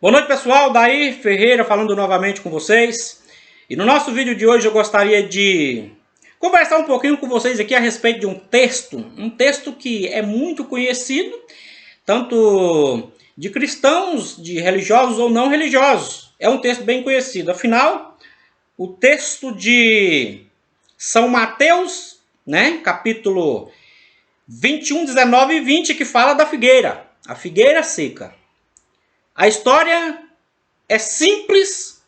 Boa noite, pessoal. Daí Ferreira falando novamente com vocês. E no nosso vídeo de hoje eu gostaria de conversar um pouquinho com vocês aqui a respeito de um texto que é muito conhecido, tanto de cristãos, de religiosos ou não religiosos. É um texto bem conhecido. Afinal, o texto de São Mateus, capítulo 21, 19 e 20, que fala da figueira, a figueira seca. A história é simples,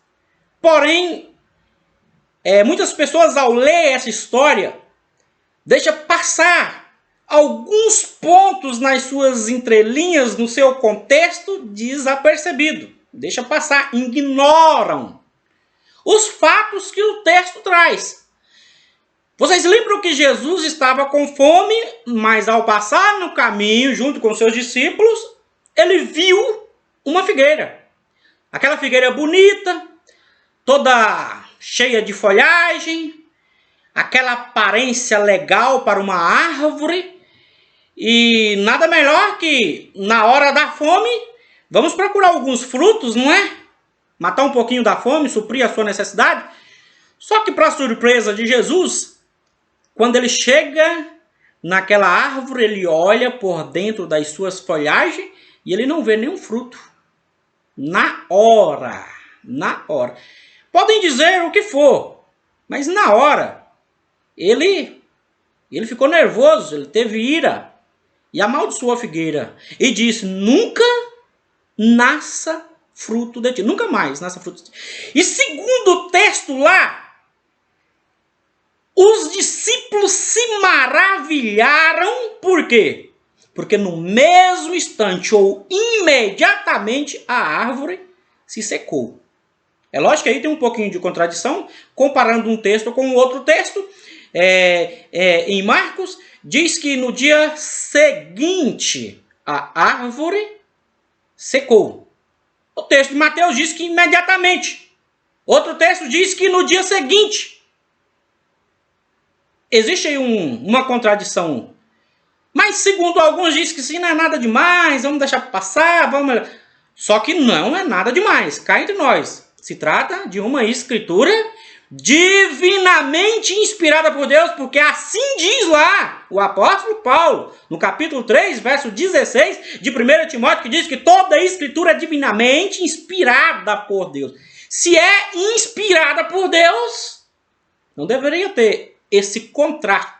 porém, muitas pessoas ao ler essa história, deixam passar alguns pontos nas suas entrelinhas, no seu contexto, desapercebido. Deixa passar, ignoram os fatos que o texto traz. Vocês lembram que Jesus estava com fome, mas ao passar no caminho, junto com seus discípulos, ele viu uma figueira. Aquela figueira bonita, toda cheia de folhagem, aquela aparência legal para uma árvore. E nada melhor que, na hora da fome, vamos procurar alguns frutos, não é? Matar um pouquinho da fome, suprir a sua necessidade. Só que, para surpresa de Jesus, quando ele chega naquela árvore, ele olha por dentro das suas folhagens e ele não vê nenhum fruto. Na hora. Podem dizer o que for, mas na hora, ele ficou nervoso, ele teve ira e amaldiçoou a figueira. E disse, nunca nasça fruto de ti. Nunca mais nasça fruto de ti. E segundo o texto lá, os discípulos se maravilharam. Por quê? Porque no mesmo instante ou imediatamente a árvore se secou. É lógico que aí tem um pouquinho de contradição, comparando um texto com outro texto. Em Marcos, diz que no dia seguinte a árvore secou. O texto de Mateus diz que imediatamente. Outro texto diz que no dia seguinte. Existe aí uma contradição. Mas segundo alguns diz que sim, não é nada demais, vamos deixar passar, vamos... Só que não é nada demais, cá entre nós. Se trata de uma escritura divinamente inspirada por Deus, porque assim diz lá o apóstolo Paulo, no capítulo 3, verso 16 de 1 Timóteo, que diz que toda a escritura é divinamente inspirada por Deus. Se é inspirada por Deus, não deveria ter esse contraste.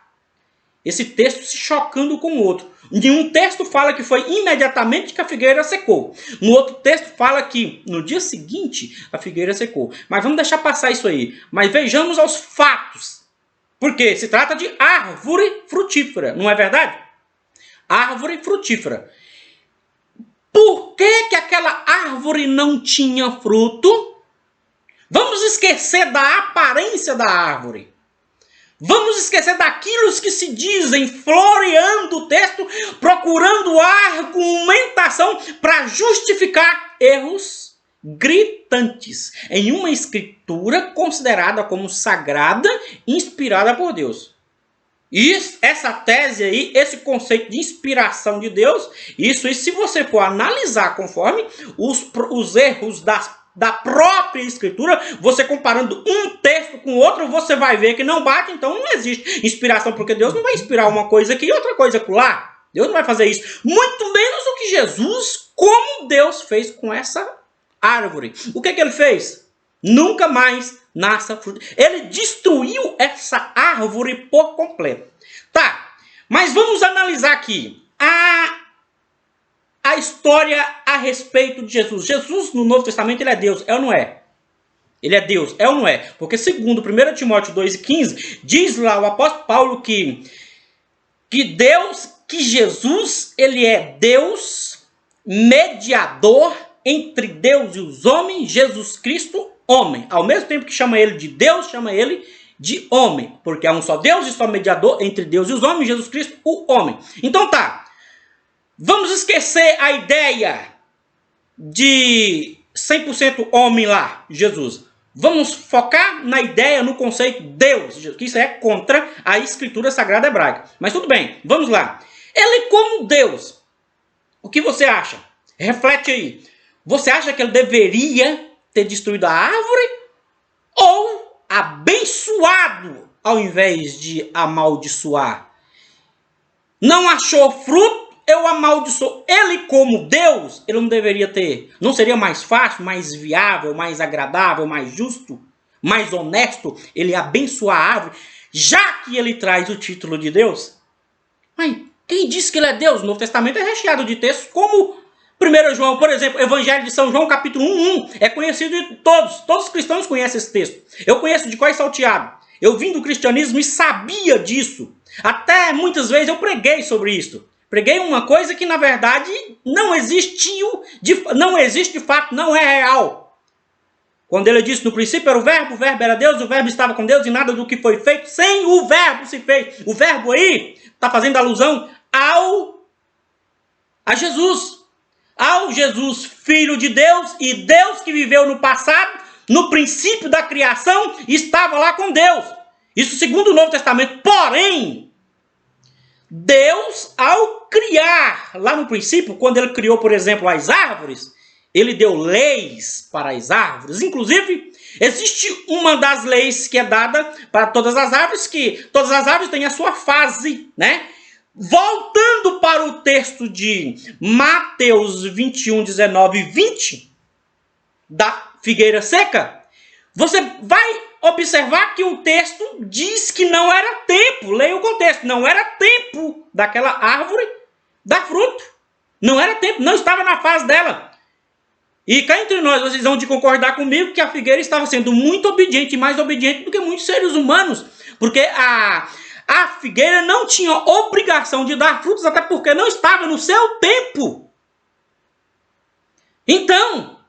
Esse texto se chocando com o outro. Em um texto fala que foi imediatamente que a figueira secou. No outro texto fala que no dia seguinte a figueira secou. Mas vamos deixar passar isso aí. Mas vejamos os fatos. Porque se trata de árvore frutífera, não é verdade? Árvore frutífera. Por que aquela árvore não tinha fruto? Vamos esquecer da aparência da árvore. Vamos esquecer daquilo que se dizem, floreando o texto, procurando argumentação para justificar erros gritantes em uma escritura considerada como sagrada, inspirada por Deus. E essa tese aí, esse conceito de inspiração de Deus, isso se você for analisar conforme os erros da própria escritura, você comparando um texto com outro, você vai ver que não bate, então não existe inspiração, porque Deus não vai inspirar uma coisa aqui e outra coisa lá. Deus não vai fazer isso. Muito menos o que Jesus, como Deus fez com essa árvore. O que ele fez? Nunca mais nasça fruto. Ele destruiu essa árvore por completo. Tá, mas vamos analisar aqui a história a respeito de Jesus. Jesus, no Novo Testamento, ele é Deus, é ou não é? Ele é Deus, é ou não é? Porque segundo 1 Timóteo 2,15, diz lá o apóstolo Paulo que Jesus, ele é Deus, mediador entre Deus e os homens, Jesus Cristo, homem. Ao mesmo tempo que chama ele de Deus, chama ele de homem. Porque há um só Deus e só mediador entre Deus e os homens, Jesus Cristo, o homem. Então tá. Vamos esquecer a ideia de 100% homem lá, Jesus. Vamos focar na ideia, no conceito Deus, que isso é contra a escritura sagrada hebraica. Mas tudo bem, vamos lá. Ele como Deus, o que você acha? Reflete aí. Você acha que ele deveria ter destruído a árvore ou abençoado ao invés de amaldiçoar? Não achou fruto, eu amaldiçoo. Ele, como Deus, ele não deveria ter. Não seria mais fácil, mais viável, mais agradável, mais justo, mais honesto ele abençoar a árvore, já que ele traz o título de Deus? Mas quem disse que ele é Deus? O Novo Testamento é recheado de textos como 1 João, por exemplo, Evangelho de São João, capítulo 1, é conhecido de todos. Todos os cristãos conhecem esse texto. Eu conheço de cor e salteado. Eu vim do cristianismo e sabia disso. Até muitas vezes eu preguei sobre isso. Preguei uma coisa que na verdade não existiu, não existe de fato, não é real. Quando ele disse no princípio era o verbo era Deus, o verbo estava com Deus e nada do que foi feito sem o verbo se fez. O verbo aí está fazendo alusão a Jesus. Ao Jesus, Filho de Deus, e Deus que viveu no passado, no princípio da criação, estava lá com Deus. Isso segundo o Novo Testamento. Porém, Deus, ao criar, lá no princípio, quando ele criou, por exemplo, as árvores, ele deu leis para as árvores. Inclusive, existe uma das leis que é dada para todas as árvores, que todas as árvores têm a sua fase, né? Voltando para o texto de Mateus 21, 19 e 20, da figueira seca, você vai observar que o texto diz que não era tempo, leia o contexto, não era tempo daquela árvore dar fruto. Não era tempo, não estava na fase dela. E cá entre nós, vocês vão de concordar comigo que a figueira estava sendo muito obediente, mais obediente do que muitos seres humanos, porque a figueira não tinha obrigação de dar frutos, até porque não estava no seu tempo. Então,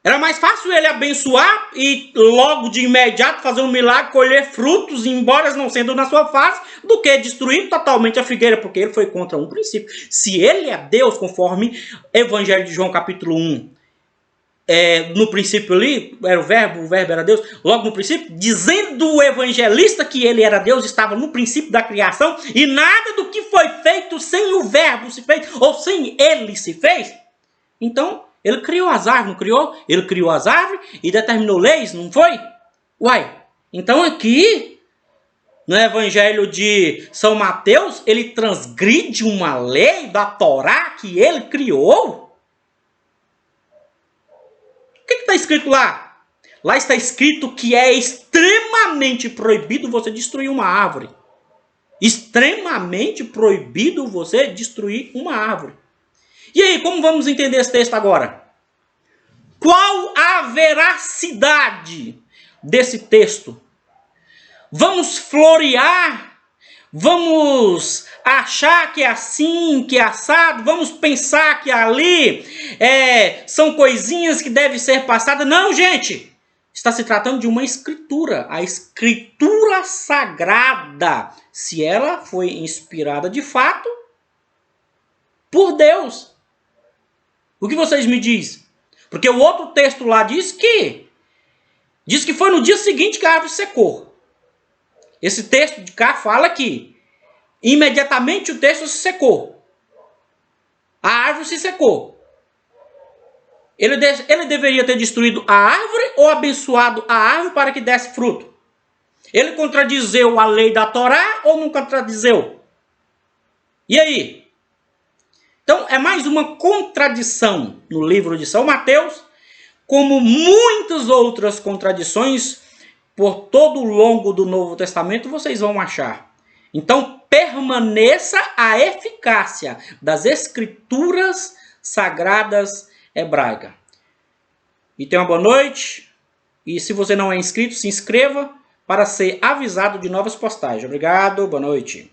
era mais fácil ele abençoar e logo de imediato fazer um milagre, colher frutos, embora não sendo na sua fase, do que destruir totalmente a figueira, porque ele foi contra um princípio. Se ele é Deus, conforme Evangelho de João capítulo 1, no princípio ali, era o verbo era Deus, logo no princípio, dizendo o evangelista que ele era Deus, estava no princípio da criação, e nada do que foi feito sem o verbo se fez, ou sem ele se fez. Então, ele criou as árvores, não criou? Ele criou as árvores e determinou leis, não foi? Uai, então aqui, no evangelho de São Mateus, ele transgride uma lei da Torá que ele criou? O que está escrito lá? Lá está escrito que é extremamente proibido você destruir uma árvore. Extremamente proibido você destruir uma árvore. E aí, como vamos entender esse texto agora? Qual a veracidade desse texto? Vamos florear? Vamos achar que é assim, que é assado? Vamos pensar que ali são coisinhas que devem ser passadas? Não, gente! Está se tratando de uma escritura. A escritura sagrada. Se ela foi inspirada de fato por Deus. O que vocês me dizem? Porque o outro texto lá diz que foi no dia seguinte que a árvore secou. Esse texto de cá fala que imediatamente o texto se secou. A árvore se secou. Ele deveria ter destruído a árvore ou abençoado a árvore para que desse fruto? Ele contradizeu a lei da Torá ou não contradizeu? E aí? Então, é mais uma contradição no livro de São Mateus, como muitas outras contradições por todo o longo do Novo Testamento vocês vão achar. Então, permaneça a eficácia das escrituras sagradas hebraicas. E tenha uma boa noite. E se você não é inscrito, se inscreva para ser avisado de novas postagens. Obrigado, boa noite.